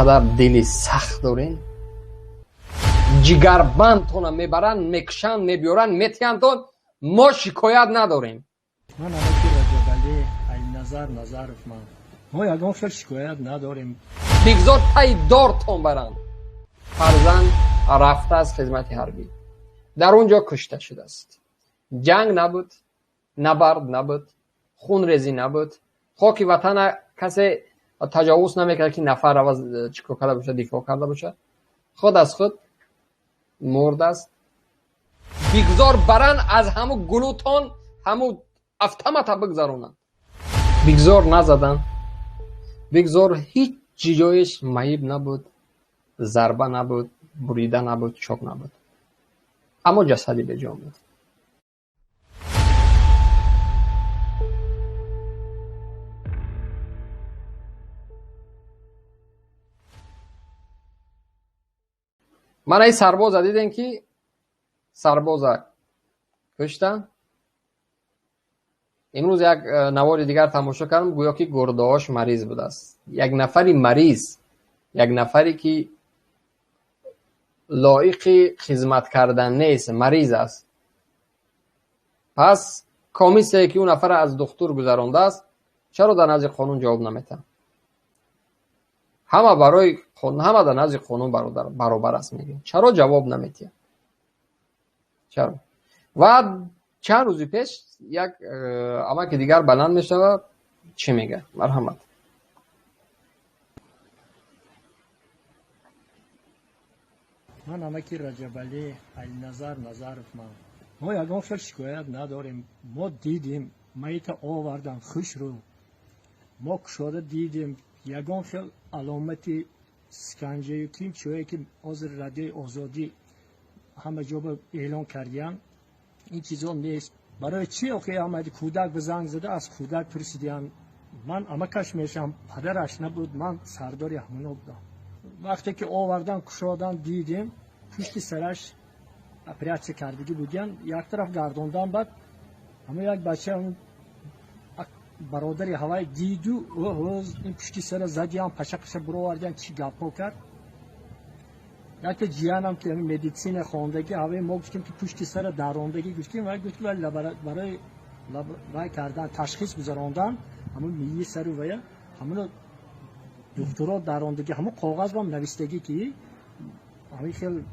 اینقدر دلی سخت دارین، جگربندتون میبرن، میکشن، میبیارن، میتیندون، ما شکایت نداریم. من الکی رجبالی نظرف ما یکم خیلی شکایت نداریم. بگذار تای دارتون برن. فرزند رفته از خدمت حربی، در اونجا کشته شده است. جنگ نبود، نبرد نبود، خون ریزی نبود، خاک وطن کسی تجاوز نمیکرد که نفر عوض چیکار کرده باشه، دفاع کرده باشه. خود از خود مرد است. بگذار برن از همو گلوتان همو افتمتا بگذارونن. بگذار نزدن، بگذار هیچ جایش معیب نبود، ضربه نبود، بریده نبود، چاک نبود، اما جسدی به جا بود. من ای سرباز دیدین که سرباز کشتن. امروز یک نوار دیگر تماشا کردم، گویا که گرده‌هاش مریض بود است. یک نفری مریض، یک نفری که لایق خدمت کردن نیست، مریض است. پس کمیسیه که اون نفر از دکتر گذرانده است، چرا در نزد قانون جواب نمیده؟ همه برای همه در نزد قانون برابر است میگه. چرا جواب نمیده؟ چرا؟ و چند روزی پیش یک اما که دیگر بلند میشه چی میگه؟ مرحمت. من امکی رجبالی نظرف ما یکم خیلی شکایت نداریم. ما دیدیم میت آوردن خوش رو، ما کشاده دیدیم. یکم خیلی علامتی سکنجه کلیم چوهی که از رادیو آزادی همه جا اعلان کردیم، این چیزا نیست. برای چی آخه آمدی کودک به زنگ زده، از کودک پرسیدیم. من امکش میشم، پدرش نبود، من سرداری همونو بودم. وقتی که آوردن کشادن دیدیم پشت سرش اپراسیون کردگی بودن، یک طرف گردوندن. بعد همه یک بچه هم برادری هوای دیدو این پشت سر زدیم، پشکش برو آوردن چی گپو کرد. یک جیانم که مدیسین خواندگی هوای ما گفتیم که پشت سر دراندگی گفتیم و گفتیم برای کردن تشخیص گذراندن همون میلی سر و همون دکترا دراندگی همون کاغذ با نوشتگی که همین خیلی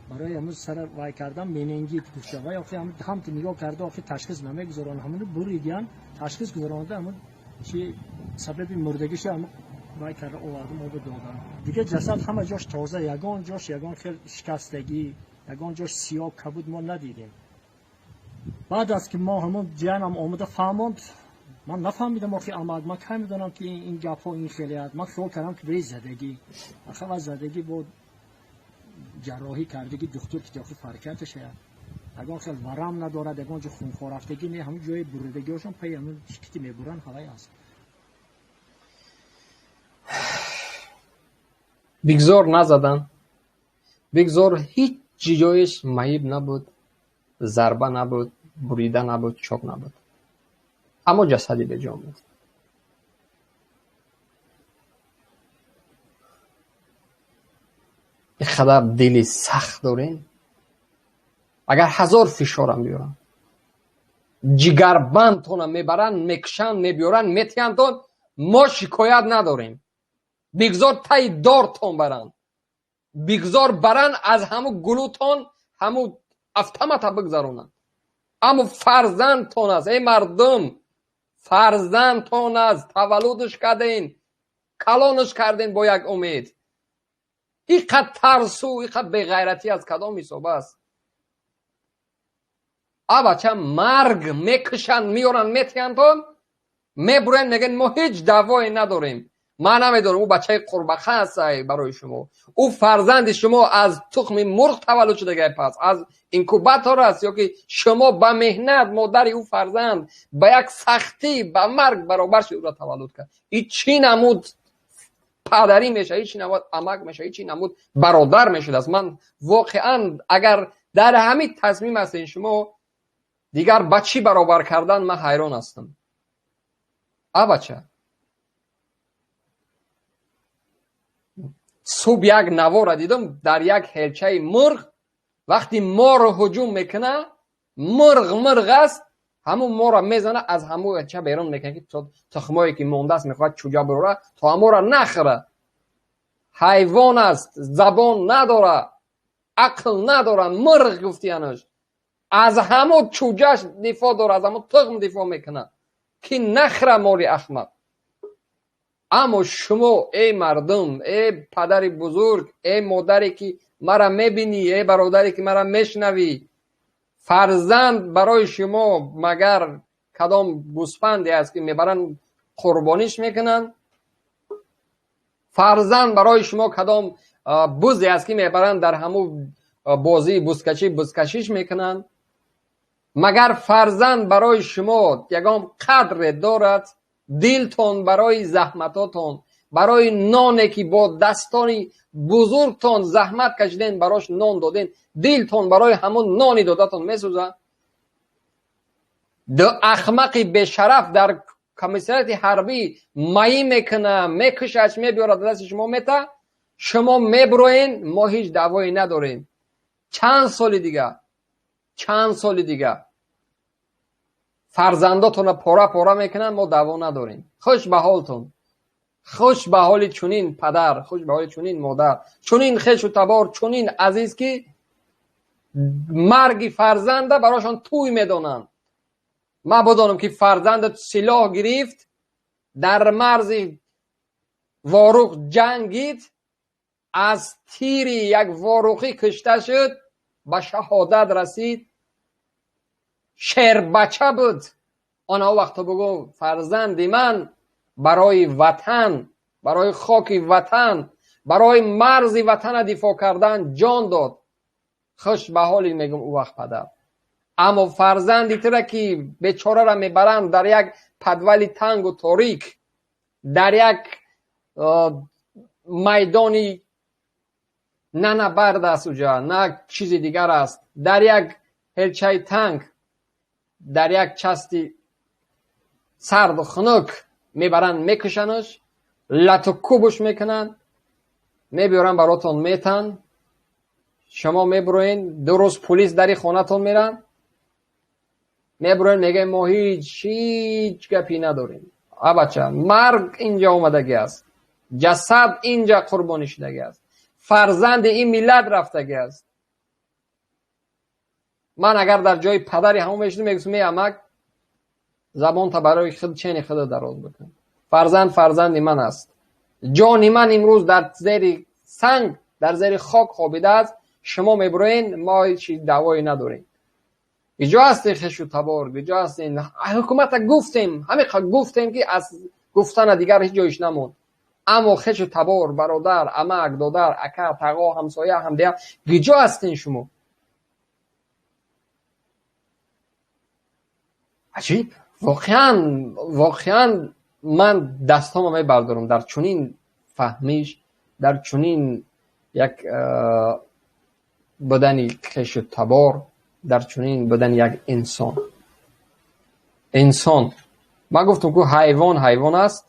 برای همون سر وای کردن مننگیت گفته و آخه هم که نگاه کرده آخه تشخیص نمیگذارن، همون بریدن تشخیص گذارانده، همون چی سبب مردگیش هم وای کرده آورده ما به دادن. دیگه جسد همه جاش تازه، یگان جاش یگان خیلی شکستگی، یگان جاش سیاه کبود ما ندیدیم. بعد از که ما همون جانم آمده فهموند، من نفهمیدم آخه آمد، من که میدونم که این گپ و این خیلیت، من خیال کردم که به زدگی آخه از زدگی بود جراحی کردگی دکتر که آخه فرکتش هست، اگر خیلی ورم ندارد، اگر جو خونخوار رفتگی نه، همون جای بریدگیشون پی همون شکتی میبرن هوای هست. بگذار نزدن، بگذار هیچ جایش معیب نبود، ضربه نبود، بریده نبود، چاک نبود، اما جسدی به جا بود. اینقدر دلی سخت دارین، اگر 1000 فشارم بیارن، جگربندتون میبرن، میکشن، میبیارن، میتیندون، ما شکایت نداریم. بگذار تای دارتون برن، بگذار برن از همو گلوتان همو افتمتا بگذارونن. اما فرزندتون است، ای مردم، فرزندتون است، تولدش کردین، کلانش کردین با یک امید. اینقدر ترسو، اینقدر بیغیرتی از کدام حساب است؟ بچه مرگ میکشن، میارن، میتیندون، میبرن، میگن ما هیچ دوایی نداریم. من نمیدونم او بچه قربخه است برای شما، او فرزند شما از تخم مرغ تولد شده، پس از اینکوباتور است، یا که شما به مهنت مادر او فرزند به یک سختی به مرگ برابر شد او را تولد کرد. این چی نمود پدری میشه، این چی نمود عمک میشه، این چی نمود برادر میشد است. من واقعا اگر در همین تصمیم هستین شما دیگر بچی برابر کردن، من حیران هستم. بچه صبح یک نوار دیدم در یک هلچه مرغ، وقتی ما رو هجوم میکنه، مرغ است، همون ما رو میزنه، از همون هلچه بیرون میکنه که تخمایی که مونده است میخواد چوجا بروره تا همون رو نخره. حیوان است، زبان نداره، عقل نداره، مرغ گفتیانش، از همون چوجاش دفاع داره، از همون تخم دفاع میکنه که نخره مال احمق. اما شما ای مردم، ای پدر بزرگ، ای مادری که مرا میبینی، ای برادری که مرا میشنوی، فرزند برای شما مگر کدام گوسفندی است که میبرن قربانیش میکنن؟ فرزند برای شما کدام بزی است که میبرن در همون بازی بزکشیش میکنن؟ مگر فرزند برای شما یگام قدر دارد؟ دلتون برای زحمتاتون، برای نانی که با دستانی بزرگتون زحمت کشیدین براش نان دادین، دلتون برای همون نانی دادتون میسوزه؟ دو احمق بشرف در کمیسریت حربی مایی میکنه، میکشش، میبیاره دست شما میته، شما میبروین، ما هیچ دعوایی نداریم. چند سال دیگه فرزنداتون پاره میکنن، ما دعوا نداریم. خوش به حالتون، خوش به حال چنین پدر، خوش به حال چنین مادر، چنین خوش و تبار، چنین عزیز که مرگ فرزنده براشون توی میدونن. ما بدانم که فرزندت سلاح گرفت، در مرز واروق جنگید، از تیری یک واروقی کشته شد، به شهادت رسید، شیر بچه بود. آنها وقتا بگو فرزندی من برای وطن، برای خاک وطن، برای مرز وطن دفاع کردن جان داد. خوش به حالی میگم او وقت پدر. اما فرزندی تره که بیچاره را میبرند در یک پدولی تنگ و تاریک، در یک میدانی نه نبرد است اوجا، نه چیز دیگر است، در یک هلچه تنگ، در یک چستی سرد و خنک میبرن میکشنش، لط و کوبش میکنن، میبیارن براتون میتن، شما میبروین، دو روز پلیس داری خونتون میرن، میبروین میگه ما هیچ گپی نداریم. بچه مرگ اینجا اومدگی است، جسد اینجا قربانی شدگی است، فرزند این ملت رفتگی است. من اگر در جای پدری همون میشدم میگم میامک زبان تا برای خود چین خود دراز بکن. فرزند من است، جان من امروز در زیر سنگ، در زیر خاک خوابیده است، شما میبروین، ما هیچ دعوایی نداریم. اینجا هست خش و تبار، اینجا هست این حکومت گفتیم، همین گفتیم که از گفتن دیگر هیچ جایش نموند. اما خش و تبار، برادر، عمک، دادر، اکا، تقا، همسایه، همدیگه، اینجا هستین شما. عجیب، واقعا من دستامو میبردارم در چنین فهمیش، در چنین یک بدنی خش و تبار، در چنین بدن یک انسان. من گفتم که حیوان است،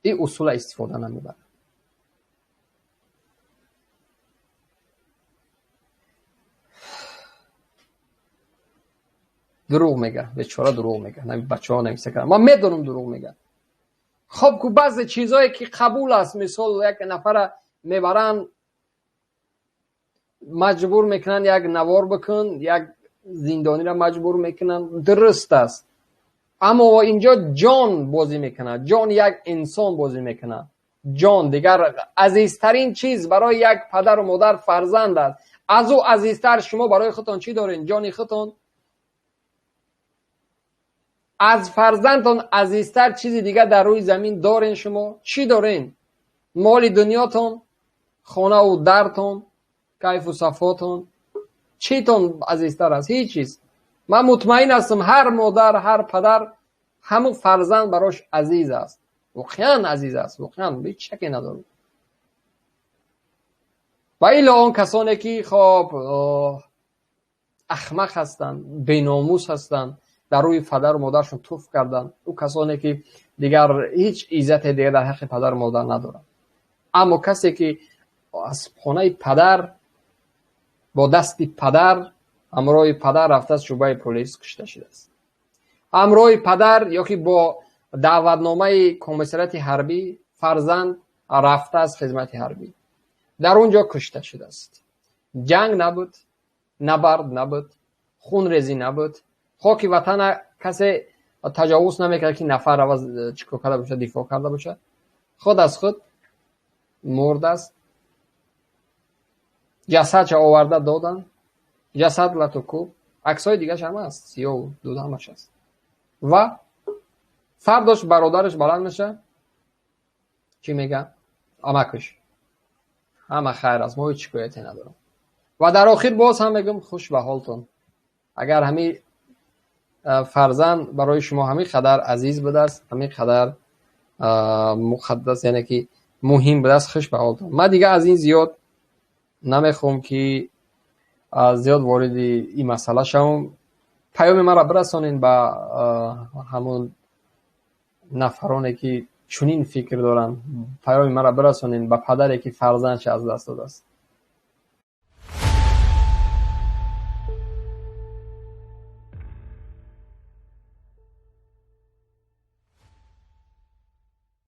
این اصول استفاده نمیبره. دروغ میگه، بیچاره دروغ میگه، نمی بچه‌ها نمیشه کنن، من میدونم دروغ میگه. خب که بعضی چیزایی که قبول است، مثال یک نفر میبرن مجبور میکنن یک نوار بکن، یک زندانی را مجبور میکنن، درست است. اما اینجا جان بازی میکنه، جان یک انسان بازی میکنه. جان دیگر عزیزترین چیز برای یک پدر و مادر فرزند است. از او عزیزتر شما برای خودتون چی دارین؟ جانی خودتون. از فرزندتون عزیزتر چیزی دیگر در روی زمین دارین؟ شما چی دارین؟ مال دنیاتون، خانه و درتون، کیف و صفاتون، چیتون عزیزتر است؟ هیچ چیز. من مطمئن هستم هر مادر، هر پدر، همون فرزند براش عزیز است، واقعا عزیز است، واقعا هیچ شکی ندارم. و الا اون کسانی که خب احمق هستن، بی‌ناموس هستن، در روی پدر و مادرشون توف کردن، او کسانی که دیگر هیچ عزت دیگر در حق پدر و مادر ندارن. اما کسی که از خانه پدر با دست پدر همراه پدر رفته است شعبه پلیس کشته شده است. همراه پدر یا که با دعوتنامه کمیسریت حربی فرزند رفته از خدمت حربی در اونجا کشته شده است. جنگ نبود، نبرد نبود، خون ریزی نبود. خاک وطن کسی تجاوز نمیکرد که نفر عوض چیکار کرده باشه، دفاع کرده باشه. خود از خود مرد است. جسد چه آورده دادن، جسد لطوکوب، عکسای دیگه هم هست، سیاه و دود همش هست. و فرداش برادرش بلند میشه چی میگه؟ امکش همه خیر است، ما هیچ شکایتی ندارم. و در آخر باز هم میگم خوش به حالتون. اگر همین فرزند برای شما همین قدر عزیز بوده است، همین قدر مقدس، یعنی که مهم بوده است، خوش به حالتون. من دیگه از این زیاد نمیخوام که زیاد وارد این مسئله شوم. پیام من را برسانین به همون نفرانی که چنین فکر دارن. پیام من را برسانین به پدری که فرزندش از دست داده است.